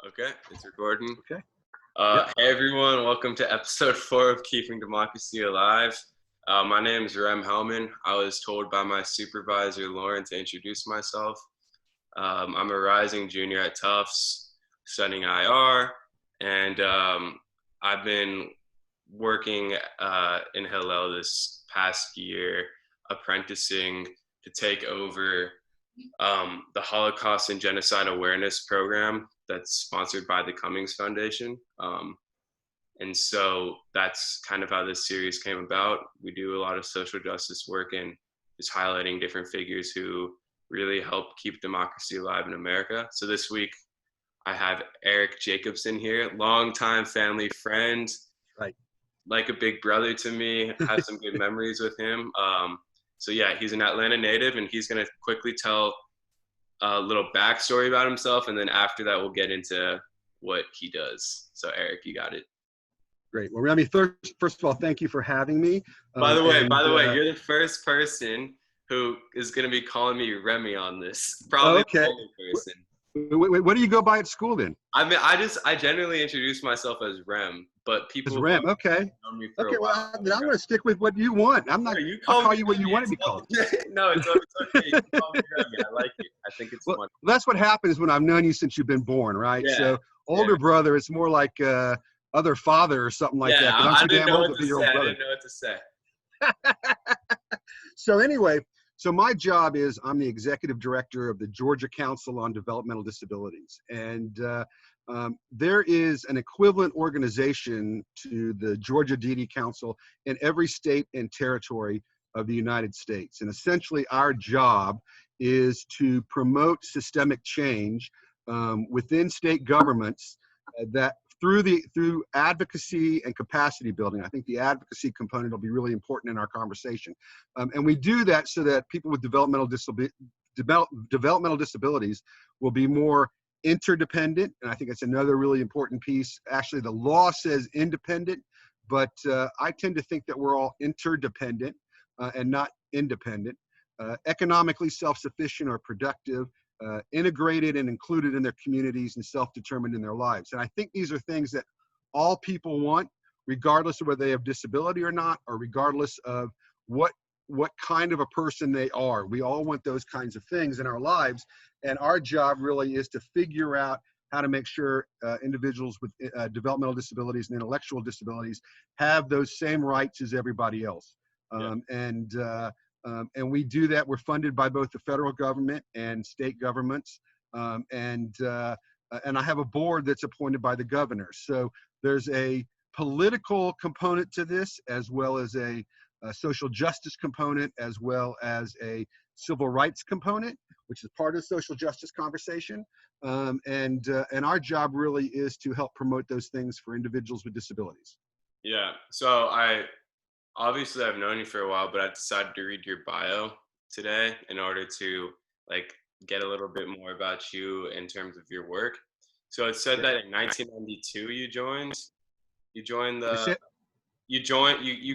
Okay, it's recording. Okay. Yep. Hey everyone, welcome to episode 4 of Keeping Democracy Alive. My name is Rem Hellman. I was told by my supervisor, Lauren, to introduce myself. I'm a rising junior at Tufts, studying IR, and I've been working in Hillel this past year, apprenticing to take over the Holocaust and Genocide Awareness Program that's sponsored by the Cummings Foundation. And so that's kind of how this series came about. We do a lot of social justice work and just highlighting different figures who really help keep democracy alive in America. So this week I have Eric Jacobson here, longtime family friend, Right. like a big brother to me, have some good memories with him. So yeah, he's an Atlanta native, and he's gonna quickly tell a little backstory about himself, and then after that we'll get into what he does. So Eric, you got it. Great. Well, Remy, first of all, thank you for having me. By the way, you're the first person who is going to be calling me Remy on this. Probably okay. the only person. What do you go by at school then? I mean, I generally introduce myself as Rem, but people as Rem. Okay. Know me for okay. a while. Well, I'm going to stick with what you want. I'm not. I'll call you what you want to be called. No, it's okay. You can call me Remy. I like it. I think it's fun. That's what happens when I've known you since you've been born, right? Yeah. So older brother, it's more like other father or something like that. I didn't know what to say. I didn't know what to say. So anyway, so my job is I'm the executive director of the Georgia Council on Developmental Disabilities. And there is an equivalent organization to the Georgia DD Council in every state and territory of the United States. And essentially our job is to promote systemic change within state governments that through advocacy and capacity building. I think the advocacy component will be really important in our conversation. And we do that so that people with developmental disabilities will be more interdependent. And I think that's another really important piece. Actually, the law says independent, but I tend to think that we're all interdependent and not independent. Economically self-sufficient or productive, integrated and included in their communities, and self-determined in their lives. And I think these are things that all people want, regardless of whether they have disability or not, or regardless of what kind of a person they are. We all want those kinds of things in our lives. And our job really is to figure out how to make sure individuals with developmental disabilities and intellectual disabilities have those same rights as everybody else. And we do that. We're funded by both the federal government and state governments. And I have a board that's appointed by the governor. So there's a political component to this, as well as a social justice component, as well as a civil rights component, which is part of the social justice conversation. And our job really is to help promote those things for individuals with disabilities. Yeah. So obviously I've known you for a while, but I decided to read your bio today in order to get a little bit more about you in terms of your work. So it said that in 1992 you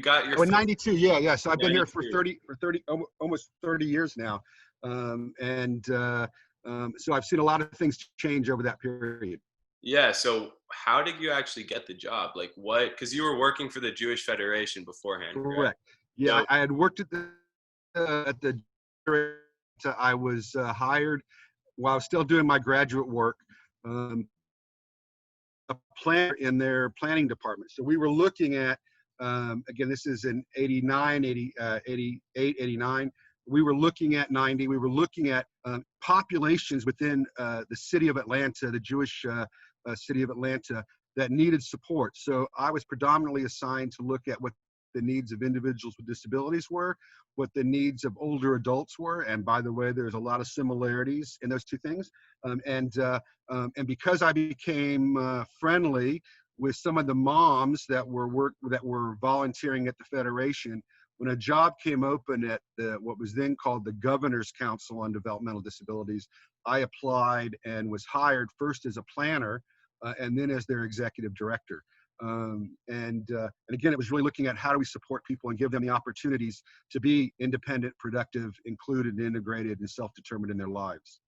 got your in 92. Yeah. So I've been here for almost 30 years now. So I've seen a lot of things change over that period. Yeah. So how did you actually get the job? Like what? Because you were working for the Jewish Federation beforehand. Correct. Yeah, so I had worked at the. I was hired while I was still doing my graduate work, a planner in their planning department. So we were looking at, again, this is in 89, 88, 89. We were looking at 90. We were looking at populations within the city of Atlanta, the Jewish city of Atlanta, that needed support. So I was predominantly assigned to look at what the needs of individuals with disabilities were, what the needs of older adults were. And by the way, there's a lot of similarities in those two things. And because I became friendly with some of the moms that were volunteering at the Federation, when a job came open at what was then called the Governor's Council on Developmental Disabilities, I applied and was hired first as a planner and then as their executive director. And again, it was really looking at how do we support people and give them the opportunities to be independent, productive, included, and integrated, and self-determined in their lives.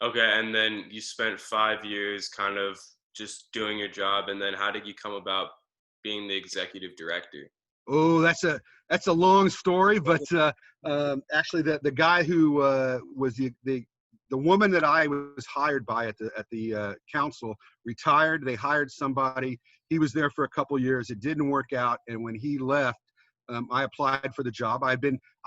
Okay, and then you spent 5 years kind of just doing your job, and then how did you come about being the executive director? Oh, that's a long story, but actually, the guy who was the woman that I was hired by at the council retired. They hired somebody. He was there for a couple years. It didn't work out, and when he left, I applied for the job. I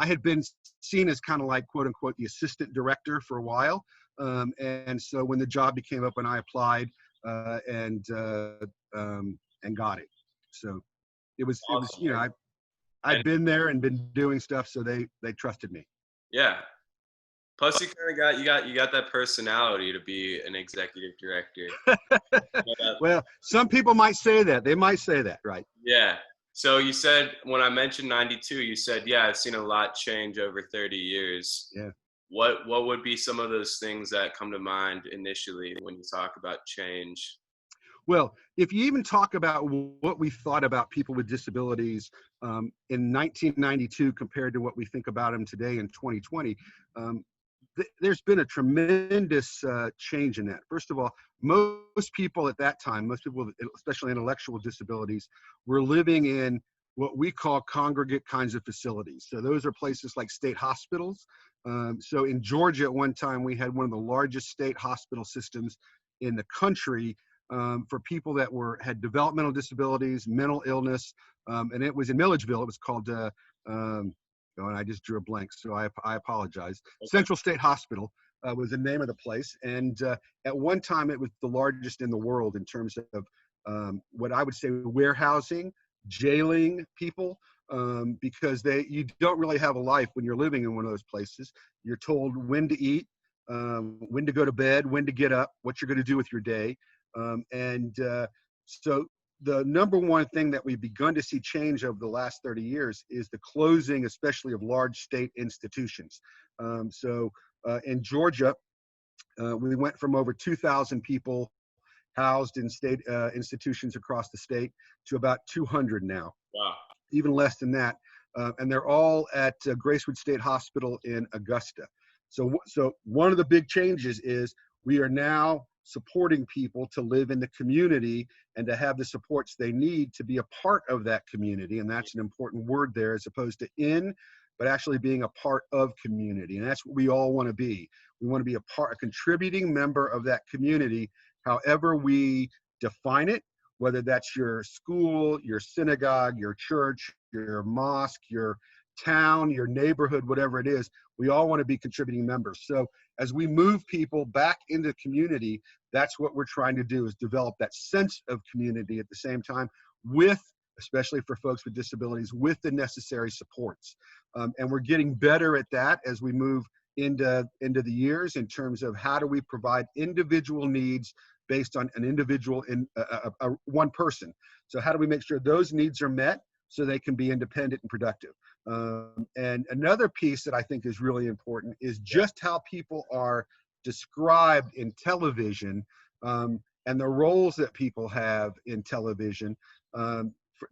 had been seen as kind of like quote unquote the assistant director for a while, and so when the job became open, I applied uh, and uh, and got it. So it was Awesome. I'd And been there and been doing stuff, so they trusted me. yeah, plus you kind of got that personality to be an executive director. You know that- Well, some people might say that. They might say that, right? yeah. So you said when I mentioned 92, you said, yeah, I've seen a lot change over 30 years. Yeah. What would be some of those things that come to mind initially when you talk about change? Well, if you even talk about what we thought about people with disabilities in 1992 compared to what we think about them today in 2020, um, there's been a tremendous change in that. First of all, most people at that time, most people, especially intellectual disabilities, were living in what we call congregate kinds of facilities. So those are places like state hospitals. So in Georgia at one time, we had one of the largest state hospital systems in the country for people that had developmental disabilities, mental illness, and it was in Milledgeville. It was called oh, and I just drew a blank, so I apologize. Okay. Central State Hospital was the name of the place, and at one time it was the largest in the world in terms of what I would say warehousing, jailing people, because you don't really have a life when you're living in one of those places. You're told when to eat, when to go to bed, when to get up, what you're going to do with your day, so the number one thing that we've begun to see change over the last 30 years is the closing, especially of large state institutions. In Georgia, we went from over 2,000 people housed in state institutions across the state to about 200 now, Wow. even less than that. And they're all at Gracewood State Hospital in Augusta. So one of the big changes is we are now supporting people to live in the community and to have the supports they need to be a part of that community. And that's an important word there, as opposed to in, but actually being a part of community. And that's what we all want to be. We want to be a contributing member of that community, however we define it, whether that's your school, your synagogue, your church, your mosque, your town, your neighborhood, whatever it is. We all want to be contributing members. So as we move people back into the community, that's what we're trying to do, is develop that sense of community at the same time with, especially for folks with disabilities, with the necessary supports. And we're getting better at that as we move into the years, in terms of how do we provide individual needs based on an individual one person. So how do we make sure those needs are met so they can be independent and productive? And another piece that I think is really important is just how people are described in television, and the roles that people have in television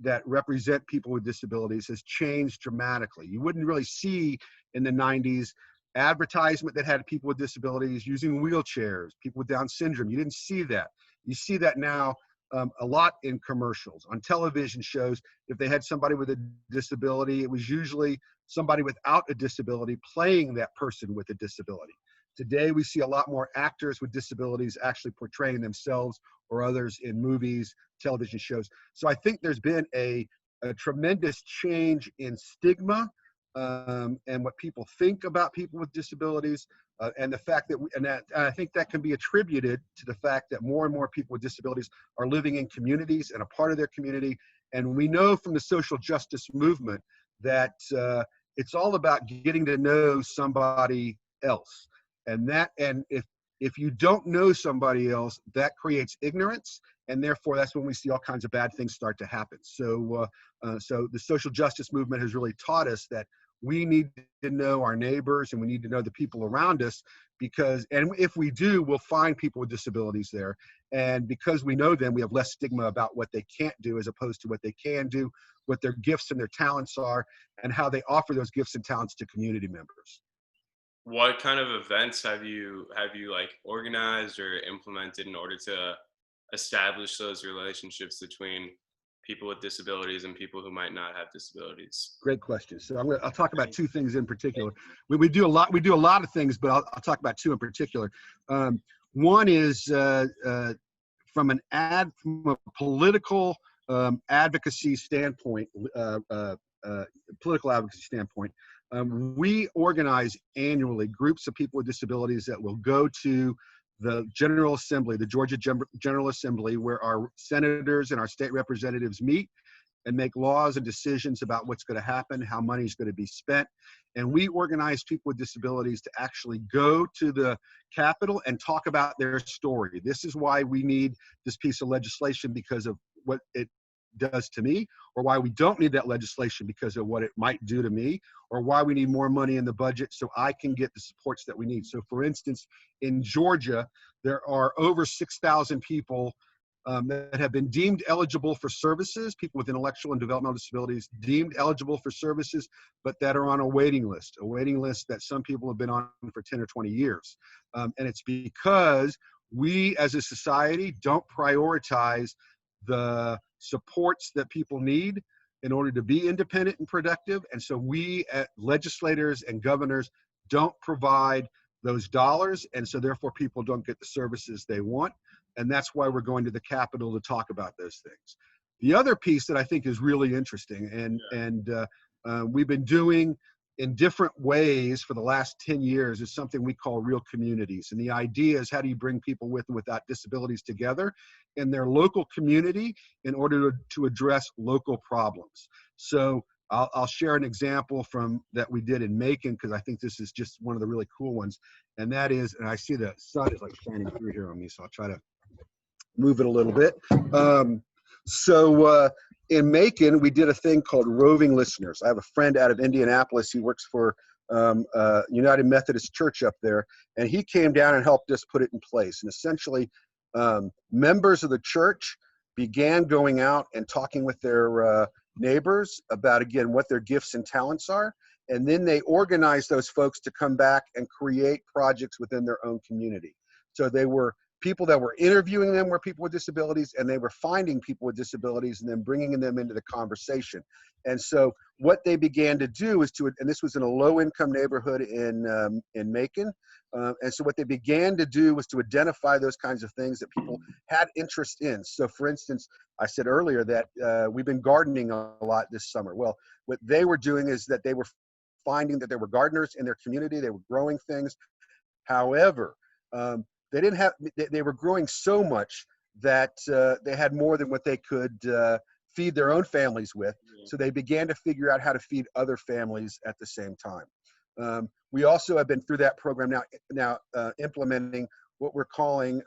that represent people with disabilities has changed dramatically. You wouldn't really see in the 90s advertisement that had people with disabilities using wheelchairs, people with Down syndrome. You didn't see that. You see that now a lot in commercials, on television shows. If they had somebody with a disability, it was usually somebody without a disability playing that person with a disability. Today, we see a lot more actors with disabilities actually portraying themselves or others in movies, television shows. So I think there's been a tremendous change in stigma and what people think about people with disabilities, and the fact that, and I think that can be attributed to the fact that more and more people with disabilities are living in communities and a part of their community. And we know from the social justice movement that it's all about getting to know somebody else. And if you don't know somebody else, that creates ignorance, and therefore that's when we see all kinds of bad things start to happen. So the social justice movement has really taught us that we need to know our neighbors and we need to know the people around us, and if we do, we'll find people with disabilities there. And because we know them, we have less stigma about what they can't do as opposed to what they can do, what their gifts and their talents are, and how they offer those gifts and talents to community members. what kind of events have you like organized or implemented in order to establish those relationships between people with disabilities and people who might not have disabilities? Great question. So I'll talk about two things in particular. We do a lot. We do a lot of things, but I'll talk about two in particular. One is from a political advocacy standpoint. Political advocacy standpoint. We organize annually groups of people with disabilities that will go to the General Assembly, the Georgia General Assembly, where our senators and our state representatives meet and make laws and decisions about what's going to happen, how money is going to be spent. And we organize people with disabilities to actually go to the Capitol and talk about their story. This is why we need this piece of legislation, because of what it does to me, or why we don't need that legislation because of what it might do to me, or why we need more money in the budget so I can get the supports that we need. So for instance, in Georgia, there are over 6,000 people that have been deemed eligible for services, people with intellectual and developmental disabilities deemed eligible for services, but that are on a waiting list that some people have been on for 10 or 20 years. And it's because we as a society don't prioritize the supports that people need in order to be independent and productive. And so we, legislators and governors, don't provide those dollars. And so therefore people don't get the services they want. And that's why we're going to the Capitol to talk about those things. The other piece that I think is really interesting, and we've been doing in different ways for the last 10 years, is something we call real communities. And the idea is, how do you bring people with and without disabilities together in their local community in order to address local problems? So I'll share an example from that we did in Macon, because I think this is just one of the really cool ones. And that is, and I see the sun is like shining through here on me, so I'll try to move it a little bit. In Macon, we did a thing called Roving Listeners. I have a friend out of Indianapolis. He works for United Methodist Church up there, and he came down and helped us put it in place. And essentially, members of the church began going out and talking with their neighbors about, again, what their gifts and talents are. And then they organized those folks to come back and create projects within their own community. So they were people that were interviewing them were people with disabilities, and they were finding people with disabilities and then bringing them into the conversation. And so what they began to do is and this was in a low-income neighborhood in Macon. And so what they began to do was to identify those kinds of things that people had interest in. So for instance, I said earlier that we've been gardening a lot this summer. Well, what they were doing is that they were finding that there were gardeners in their community. They were growing things. However, they were growing so much that they had more than what they could feed their own families with. So they began to figure out how to feed other families at the same time. We also have been through that program now implementing what we're calling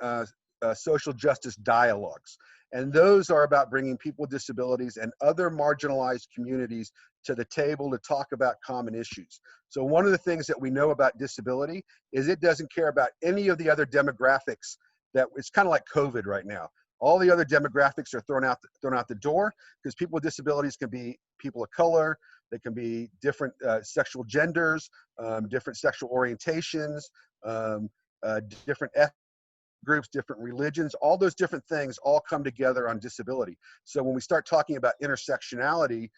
social justice dialogues. And those are about bringing people with disabilities and other marginalized communities to the table to talk about common issues. So one of the things that we know about disability is it doesn't care about any of the other demographics. That it's kind of like COVID right now. All the other demographics are thrown out the door, because people with disabilities can be people of color, they can be different sexual genders, different sexual orientations, different ethnic groups, different religions. All those different things all come together on disability. So when we start talking about intersectionality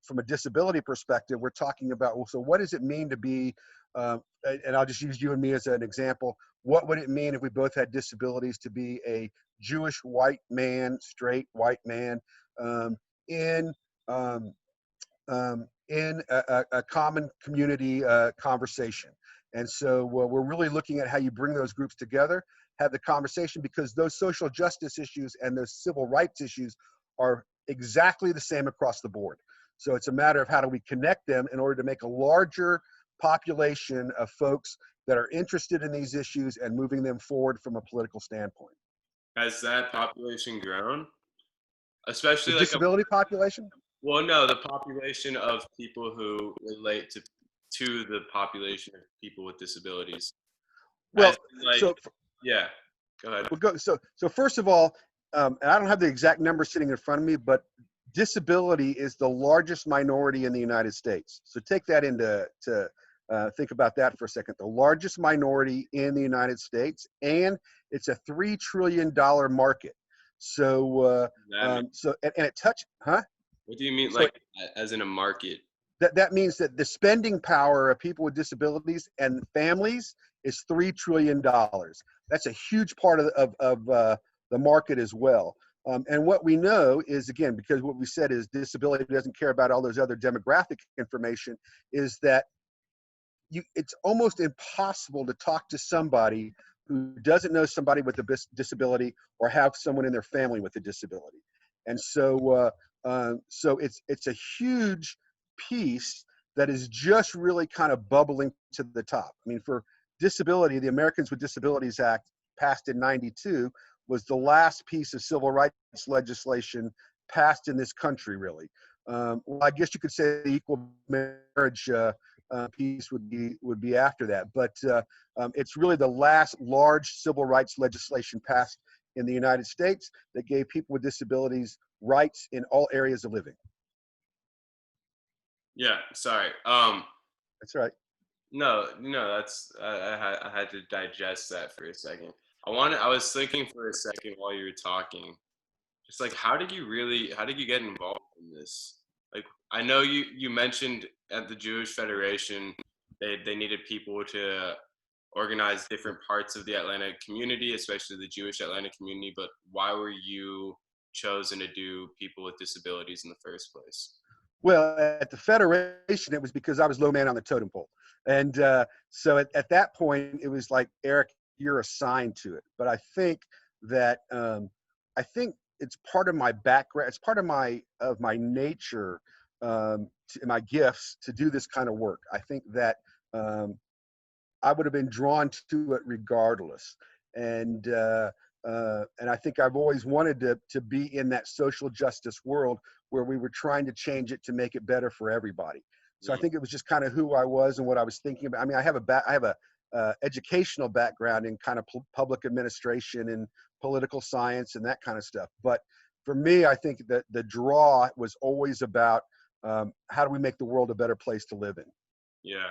from a disability perspective, we're talking about, well, so what does it mean to be, and I'll just use you and me as an example, what would it mean if we both had disabilities to be a Jewish white man, straight white man, in a common community conversation? And so we're really looking at how you bring those groups together, have the conversation, because those social justice issues and those civil rights issues are exactly the same across the board. So it's a matter of how do we connect them in order to make a larger population of folks that are interested in these issues and moving them forward from a political standpoint. Has that population grown? Especially The like disability population? well, no, the population of people who relate to the population of people with disabilities. Well, As in, like, so yeah, go ahead. so first of all, and I don't have the exact number sitting in front of me, but disability is the largest minority in the United States. So take that into Think about that for a second. The largest minority in the United States, and it's a $3 trillion market. So, and it touched, huh? What do you mean, So like, as in a market? that means that the spending power of people with disabilities and families is $3 trillion. That's a huge part of the market as well. And what we know is, again, because what we said is disability doesn't care about all those other demographic information, is that it's almost impossible to talk to somebody who doesn't know somebody with a disability or have someone in their family with a disability. And so it's a huge piece that is just really kind of bubbling to the top. I mean, for disability, the Americans with Disabilities Act, passed in '92, was the last piece of civil rights legislation passed in this country, really. Well, I guess you could say the equal marriage piece would be after that, but it's really the last large civil rights legislation passed in the United States that gave people with disabilities rights in all areas of living. Yeah, sorry. That's right. No, that's I had to digest that for a second. I was thinking for a second while you were talking, just like how did you get involved in this? Like, I know you mentioned at the Jewish Federation they needed people to organize different parts of the Atlanta community, especially the Jewish Atlanta community, but why were you chosen to do people with disabilities in the first place? Well, at the Federation, it was because I was low man on the totem pole. And so at that point, it was like, Eric, you're assigned to it. But I think that I think it's part of my background. It's part of my nature, my gifts to do this kind of work. I think that I would have been drawn to it regardless. And I think I've always wanted to be in that social justice world where we were trying to change it to make it better for everybody. So I Mm, think it was just kind of who I was and what I was thinking about. I mean, I have a educational background in kind of public administration and political science and that kind of stuff. But for me, I think that the draw was always about how do we make the world a better place to live in. yeah.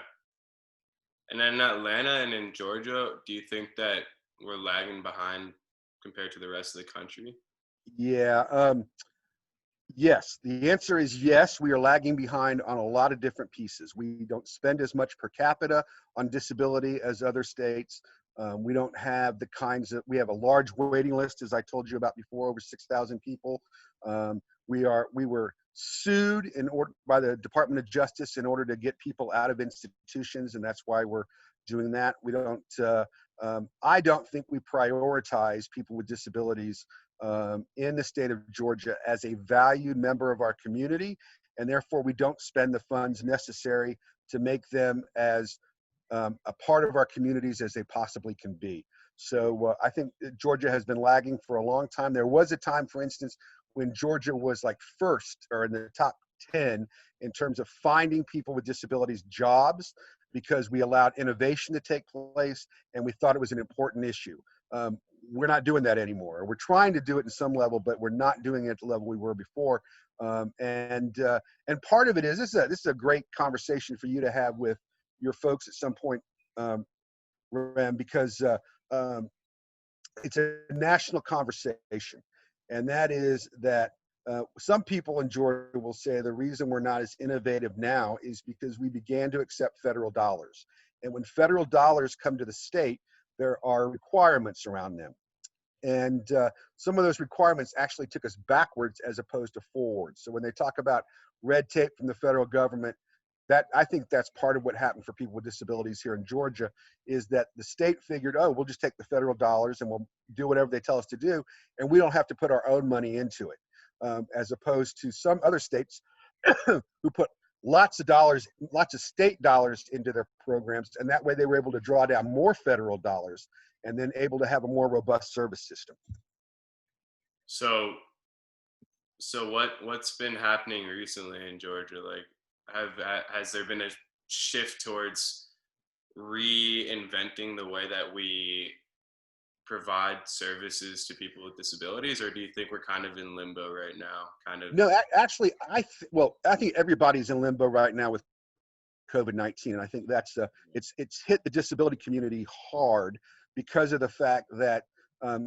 And then in Atlanta and in Georgia, do you think that we're lagging behind compared to the rest of the country? Yeah. Yes, the answer is yes. We are lagging behind on a lot of different pieces. We don't spend as much per capita on disability as other states. We don't have the kinds of, we have a large waiting list, as I told you about before, over 6,000 people. We were sued by the Department of Justice in order to get people out of institutions, and that's why we're doing that. I don't think we prioritize people with disabilities in the state of Georgia as a valued member of our community, and therefore we don't spend the funds necessary to make them as a part of our communities as they possibly can be. So I think Georgia has been lagging for a long time. There was a time, for instance, when Georgia was like first or in the top 10 in terms of finding people with disabilities jobs, because we allowed innovation to take place and we thought it was an important issue. We're not doing that anymore. We're trying to do it in some level, but we're not doing it at the level we were before. And part of it is this is a great conversation for you to have with your folks at some point, Ram, because it's a national conversation, and that is that some people in Georgia will say the reason we're not as innovative now is because we began to accept federal dollars. And when federal dollars come to the state, there are requirements around them. And some of those requirements actually took us backwards as opposed to forwards. So when they talk about red tape from the federal government, that I think that's part of what happened for people with disabilities here in Georgia, is that the state figured, oh, we'll just take the federal dollars and we'll do whatever they tell us to do, and we don't have to put our own money into it, as opposed to some other states who put lots of dollars, lots of state dollars into their programs, and that way they were able to draw down more federal dollars and then able to have a more robust service system. So what's been happening recently in Georgia? Like, has there been a shift towards reinventing the way that we provide services to people with disabilities, or do you think we're kind of in limbo right now? Kind of. No, actually, I think everybody's in limbo right now with COVID-19. And I think that's it's hit the disability community hard because of the fact that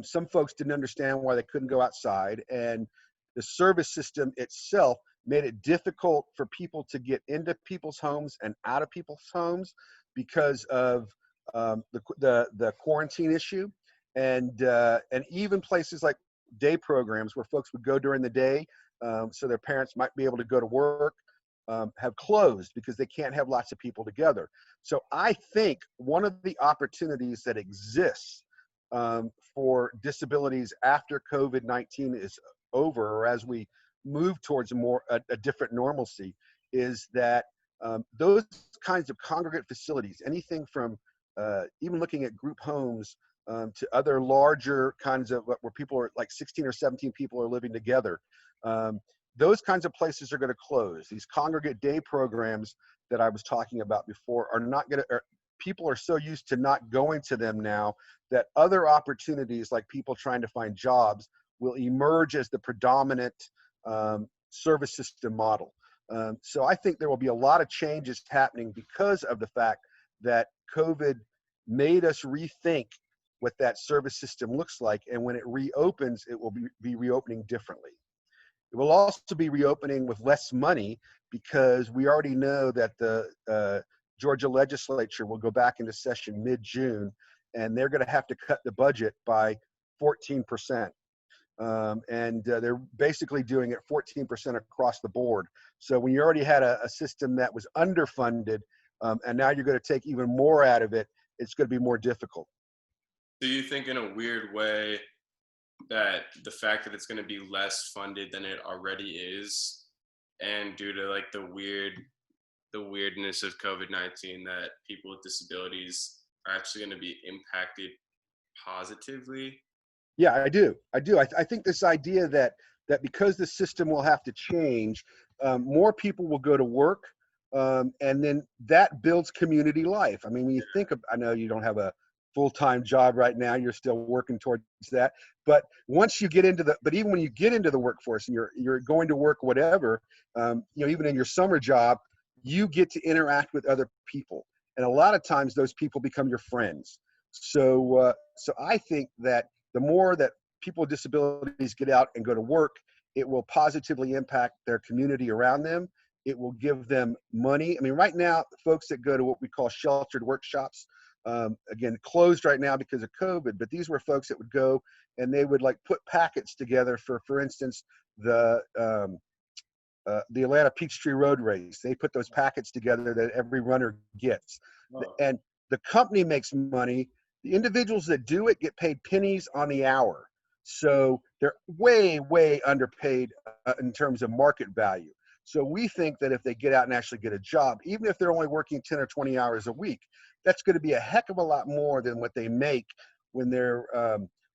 some folks didn't understand why they couldn't go outside, and the service system itself made it difficult for people to get into people's homes and out of people's homes because of the quarantine issue, and even places like day programs where folks would go during the day, so their parents might be able to go to work, have closed because they can't have lots of people together. So I think one of the opportunities that exists for disabilities after COVID-19 is over, or as we move towards a different normalcy, is that those kinds of congregate facilities, anything from even looking at group homes to other larger kinds of where people are like 16 or 17 people are living together, those kinds of places are going to close. These congregate day programs that I was talking about before are not going to, people are so used to not going to them now that other opportunities like people trying to find jobs will emerge as the predominant service system model. So I think there will be a lot of changes happening because of the fact that COVID made us rethink what that service system looks like. And when it reopens, it will be reopening differently. It will also be reopening with less money because we already know that the Georgia legislature will go back into session mid-June, and they're going to have to cut the budget by 14%. They're basically doing it 14% across the board. So when you already had a system that was underfunded, and now you're going to take even more out of it, it's going to be more difficult. Do you think in a weird way that the fact that it's going to be less funded than it already is, and due to like the weirdness of COVID-19, that people with disabilities are actually going to be impacted positively? Yeah, I do. I think this idea that because the system will have to change, more people will go to work, and then that builds community life. I mean, when you think of, I know you don't have a full-time job right now, you're still working towards that, but once you get into but even when you get into the workforce and you're going to work, whatever, even in your summer job, you get to interact with other people, and a lot of times those people become your friends. So I think that the more that people with disabilities get out and go to work, it will positively impact their community around them. It will give them money. I mean, right now, folks that go to what we call sheltered workshops, again, closed right now because of COVID, but these were folks that would go and they would like put packets together for instance, the Atlanta Peachtree Road Race. They put those packets together that every runner gets. Oh. And the company makes money. The individuals that do it get paid pennies on the hour. So they're way, way underpaid in terms of market value. So we think that if they get out and actually get a job, even if they're only working 10 or 20 hours a week, that's going to be a heck of a lot more than what they make when they're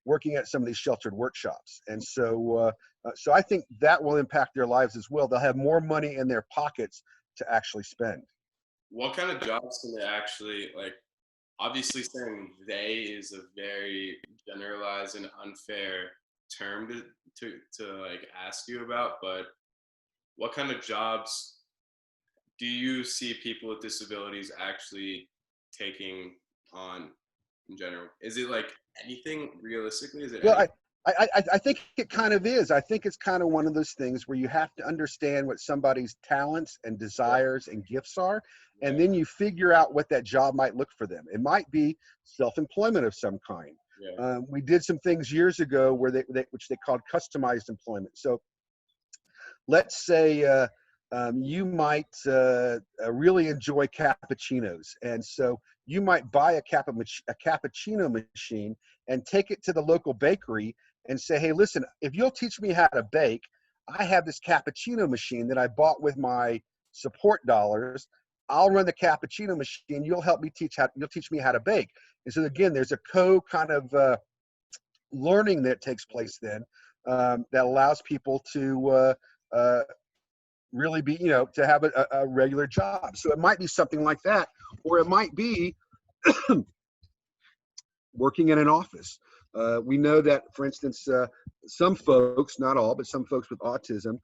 working at some of these sheltered workshops. And so I think that will impact their lives as well. They'll have more money in their pockets to actually spend. What kind of jobs can they actually, like, obviously saying they is a very generalized and unfair term to like ask you about, but what kind of jobs do you see people with disabilities actually taking on in general? Is it like anything realistically? Is it well, I think it kind of is. I think it's kind of one of those things where you have to understand what somebody's talents and desires and gifts are, and then you figure out what that job might look for them. It might be self-employment of some kind. Yeah. We did some things years ago where which they called customized employment. So let's say you might really enjoy cappuccinos, and so you might buy a cappuccino machine and take it to the local bakery and say, hey, listen, if you'll teach me how to bake, I have this cappuccino machine that I bought with my support dollars. I'll run the cappuccino machine. You'll teach me how to bake. And so again, there's a kind of learning that takes place then that allows people to really be, to have a regular job. So it might be something like that, or it might be working in an office. We know that, for instance, some folks, not all, but some folks with autism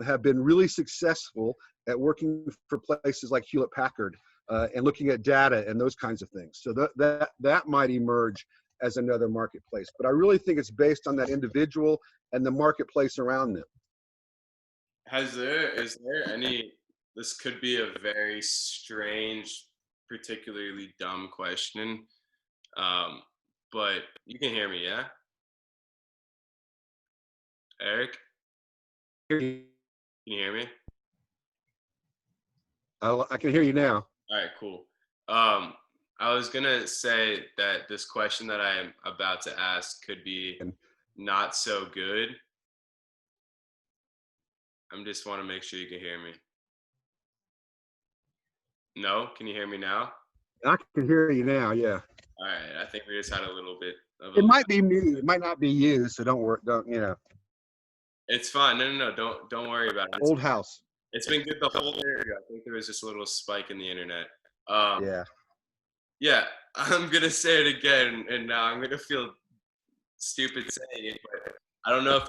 have been really successful at working for places like Hewlett Packard and looking at data and those kinds of things. So that might emerge as another marketplace. But I really think it's based on that individual and the marketplace around them. Is there any, this could be a very strange, particularly dumb question, but you can hear me, yeah? Eric, I can you hear me? can hear you now. All right, cool. I was gonna say that this question that I am about to ask could be not so good. I just want to make sure you can hear me. No? Can you hear me now? I can hear you now, yeah. All right, I think we just had a little bit of It a. might be me, it might not be you, so don't worry, It's fine. No. Don't worry about it. Old house. It's been good the whole area. I think there was just a little spike in the internet. Yeah. Yeah, I'm gonna say it again, and now I'm gonna feel stupid saying it, but I don't know if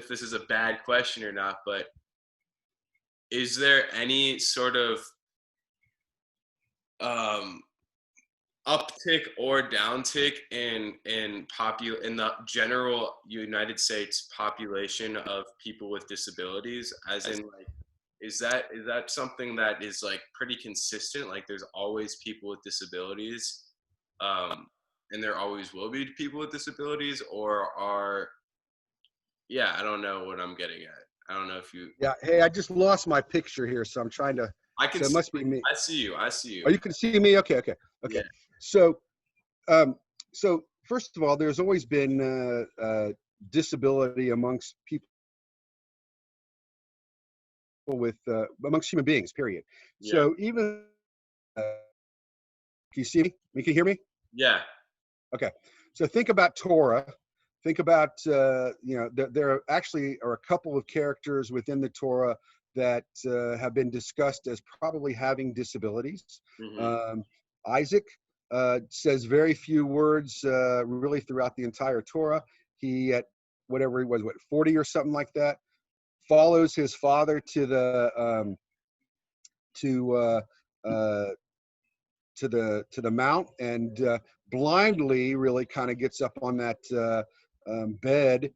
this is a bad question or not. But is there any sort of um, uptick or downtick in the general United States population of people with disabilities? As in, like, is that something that is like pretty consistent? Like, there's always people with disabilities, and there always will be people with disabilities, or yeah, I don't know what I'm getting at. I don't know if you. Yeah. Hey, I just lost my picture here, so I'm trying to. I can. So it must be me. I see you. I see you. Oh, you can see me. Okay. Yeah. So, so first of all, there's always been disability amongst people with amongst human beings. Period. Yeah. So even can you see me? You can hear me? Yeah. Okay. So think about Torah. Think about there actually are a couple of characters within the Torah that have been discussed as probably having disabilities. Mm-hmm. Isaac says very few words really throughout the entire Torah. He at whatever he was, 40 or something like that, follows his father to the mount and blindly really kind of gets up on that bed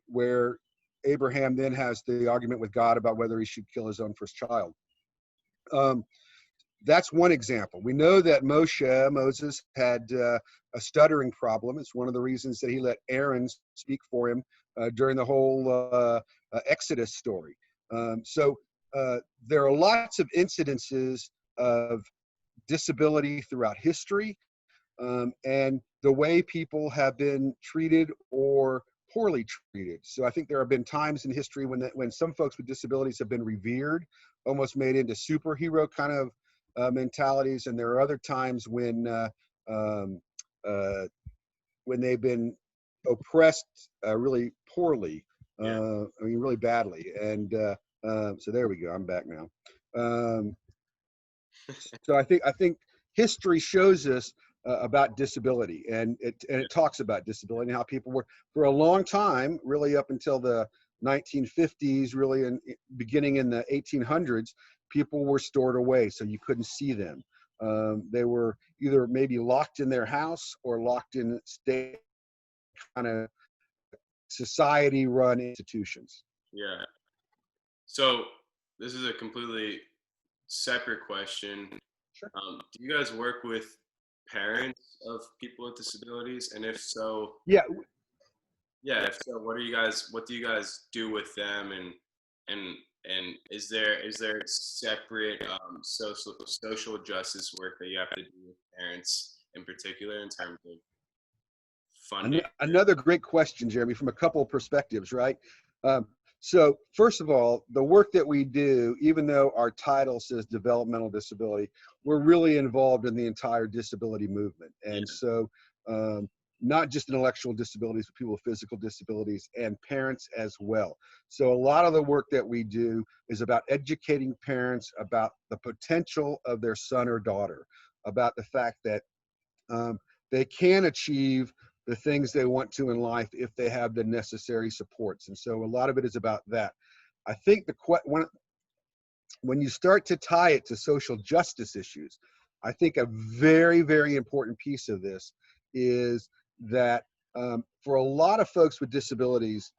where Abraham then has the argument with God about whether he should kill his own first child. That's one example. We know that Moses had a stuttering problem. It's one of the reasons that he let Aaron speak for him during the whole Exodus story. So there are lots of incidences of disability throughout history, and the way people have been treated or poorly treated. So I think there have been times in history when some folks with disabilities have been revered, almost made into superhero kind of mentalities, and there are other times when they've been oppressed really poorly, really badly. And so there we go. I'm back now. So I think history shows us about disability, and it talks about disability and how people were for a long time, really up until the 1950s, really beginning in the 1800s, people were stored away so you couldn't see them. They were either maybe locked in their house or locked in state kind of society-run institutions. Yeah. So this is a completely separate question. Sure. Do you guys work with parents of people with disabilities? And if so, yeah, if so, what do you guys do with them? And is there separate social justice work that you have to do with parents in particular in terms of funding? Another great question, Jeremy, from a couple of perspectives, right? So first of all, the work that we do, even though our title says developmental disability, we're really involved in the entire disability movement. And so not just intellectual disabilities, but people with physical disabilities and parents as well. So a lot of the work that we do is about educating parents about the potential of their son or daughter, about the fact that they can achieve the things they want to in life if they have the necessary supports. And so a lot of it is about that. I think when you start to tie it to social justice issues, I think a very, very important piece of this is that for a lot of folks with disabilities,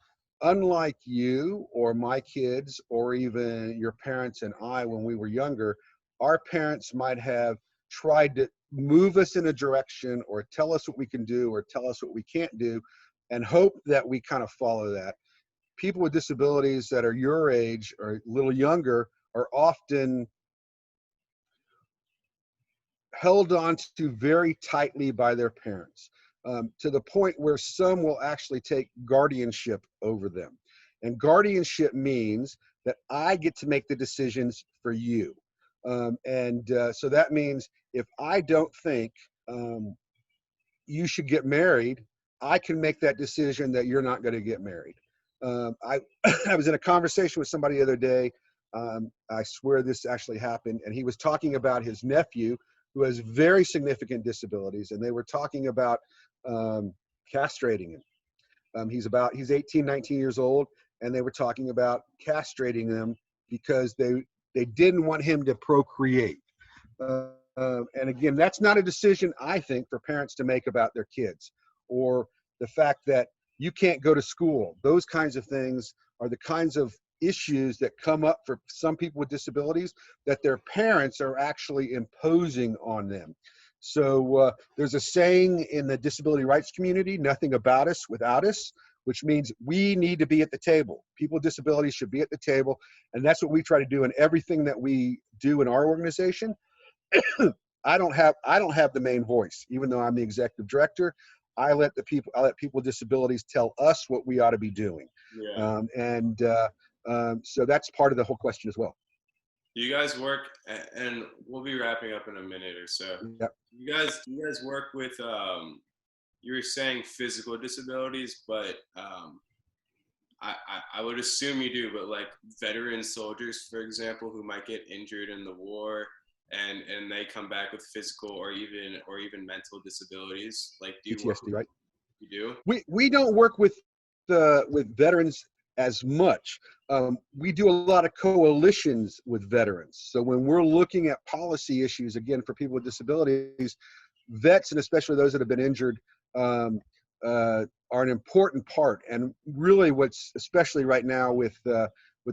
unlike you or my kids or even your parents and I when we were younger, our parents might have tried to move us in a direction or tell us what we can do or tell us what we can't do and hope that we kind of follow that. People with disabilities that are your age or a little younger are often held on to very tightly by their parents, to the point where some will actually take guardianship over them. And guardianship means that I get to make the decisions for you. So that means if I don't think you should get married, I can make that decision that you're not going to get married. I, I was in a conversation with somebody the other day. I swear this actually happened. And he was talking about his nephew who has very significant disabilities. And they were talking about castrating him. He's 18, 19 years old. And they were talking about castrating him because they didn't want him to procreate. And again, that's not a decision, I think, for parents to make about their kids, or the fact that you can't go to school. Those kinds of things are the kinds of issues that come up for some people with disabilities that their parents are actually imposing on them. So there's a saying in the disability rights community, nothing about us without us, which means we need to be at the table. People with disabilities should be at the table. And that's what we try to do in everything that we do in our organization. I don't have the main voice, even though I'm the executive director. I let people with disabilities tell us what we ought to be doing. Yeah. So that's part of the whole question as well. You guys work, and we'll be wrapping up in a minute or so. Yeah. Do you guys work with, you were saying physical disabilities, but I would assume you do, but like veteran soldiers, for example, who might get injured in the war and they come back with physical or even mental disabilities. Like, do you PTSD, work with, right? you do? We don't work with veterans as much. We do a lot of coalitions with veterans. So when we're looking at policy issues, again, for people with disabilities, vets, and especially those that have been injured, are an important part. And really what's, especially right now with a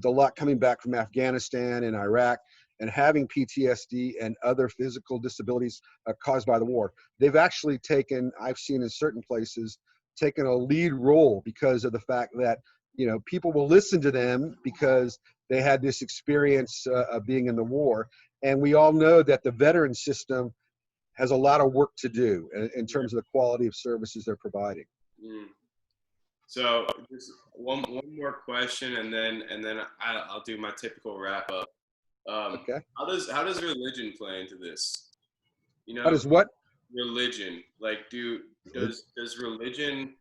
lot coming back from Afghanistan and Iraq, and having PTSD and other physical disabilities caused by the war, they've actually taken, I've seen in certain places, taken a lead role because of the fact that, you know, people will listen to them because they had this experience of being in the war. And we all know that the veteran system has a lot of work to do in terms of the quality of services they're providing. Mm. So just one more question, and then I'll do my typical wrap up. Okay. How does religion play into this? You How know, does what? religion. Like, does religion?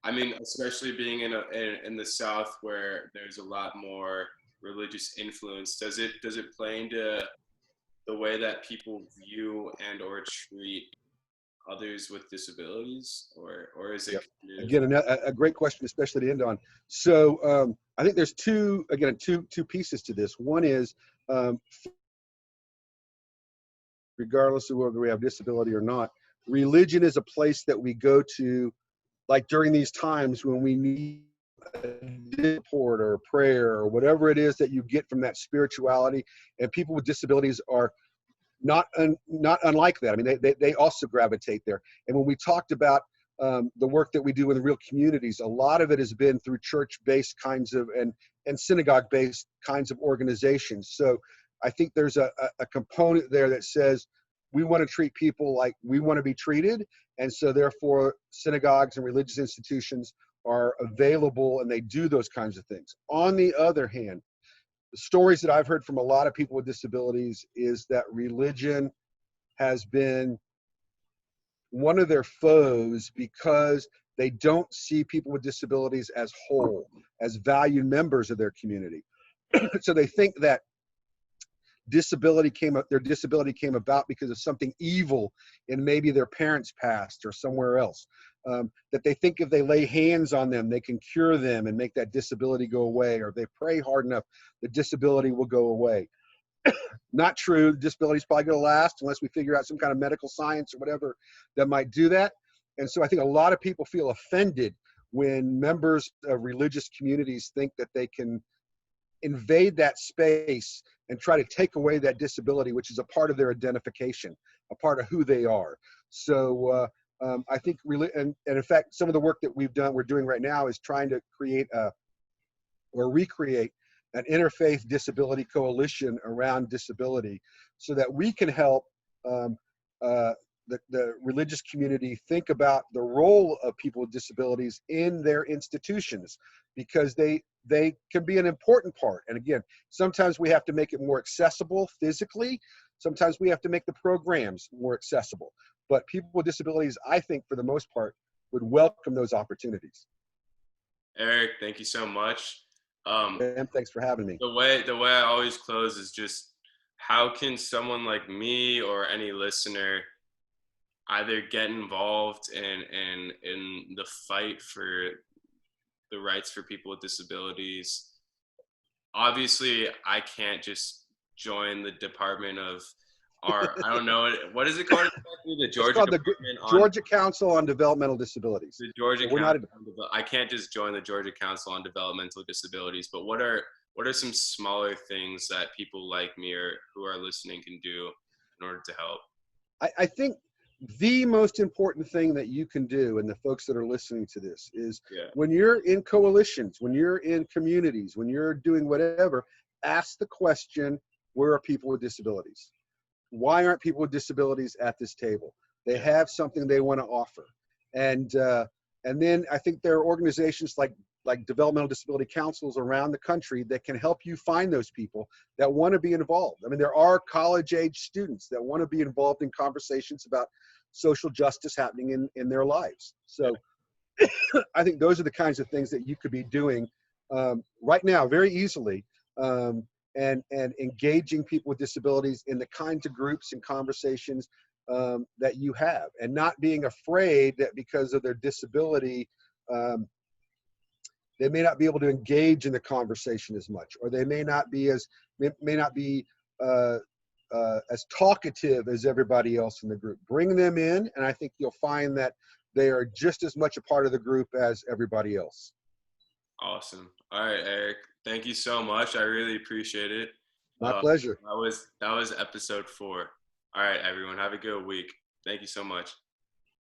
I mean, especially being in the South where there's a lot more religious influence. Does it play into the way that people view and or treat others with disabilities, or is it Yep. kind of Again, a great question, especially to end on. So I think there's two pieces to this. One is, regardless of whether we have disability or not, religion is a place that we go to, like during these times when we need a support or a prayer or whatever it is that you get from that spirituality. And people with disabilities are not unlike that. I mean, they also gravitate there. And when we talked about the work that we do in the real communities, a lot of it has been through church-based kinds of and synagogue-based kinds of organizations. So I think there's a component there that says we want to treat people like we want to be treated, and so therefore synagogues and religious institutions are available and they do those kinds of things. On the other hand, the stories that I've heard from a lot of people with disabilities is that religion has been one of their foes because they don't see people with disabilities as whole, as valued members of their community. So they think that their disability came about because of something evil in maybe their parents' past or somewhere else. That they think if they lay hands on them, they can cure them and make that disability go away, or if they pray hard enough, the disability will go away. Not true. Disability is probably going to last unless we figure out some kind of medical science or whatever that might do that. And so I think a lot of people feel offended when members of religious communities think that they can invade that space and try to take away that disability, which is a part of their identification, a part of who they are. So I think, and in fact, some of the work that we're doing right now is trying to create or recreate an interfaith disability coalition around disability so that we can help the religious community think about the role of people with disabilities in their institutions, because they can be an important part. And again, sometimes we have to make it more accessible physically. Sometimes we have to make the programs more accessible. But people with disabilities, I think, for the most part, would welcome those opportunities. Eric, thank you so much. And thanks for having me. The way I always close is just, how can someone like me or any listener either get involved in the fight for the rights for people with disabilities? Obviously, I can't just join the Department of I don't know, what is it called exactly? The Georgia Department Georgia Council on Developmental Disabilities. The Georgia So Council. I can't just join the Georgia Council on Developmental Disabilities, but what are some smaller things that people like me or who are listening can do in order to help? I think the most important thing that you can do, and the folks that are listening to this, is when you're in coalitions, when you're in communities, when you're doing whatever, ask the question, where are people with disabilities? Why aren't people with disabilities at this table? They have something they want to offer. And then I think there are organizations like developmental disability councils around the country that can help you find those people that want to be involved. I mean, there are college-age students that want to be involved in conversations about social justice happening in their lives. So I think those are the kinds of things that you could be doing right now very easily, and engaging people with disabilities in the kinds of groups and conversations that you have, and not being afraid that because of their disability, they may not be able to engage in the conversation as much, or they may not be as talkative as everybody else in the group. Bring them in, and I think you'll find that they are just as much a part of the group as everybody else. Awesome. All right, Eric. Thank you so much. I really appreciate it. My pleasure. That was episode 4. All right, everyone. Have a good week. Thank you so much.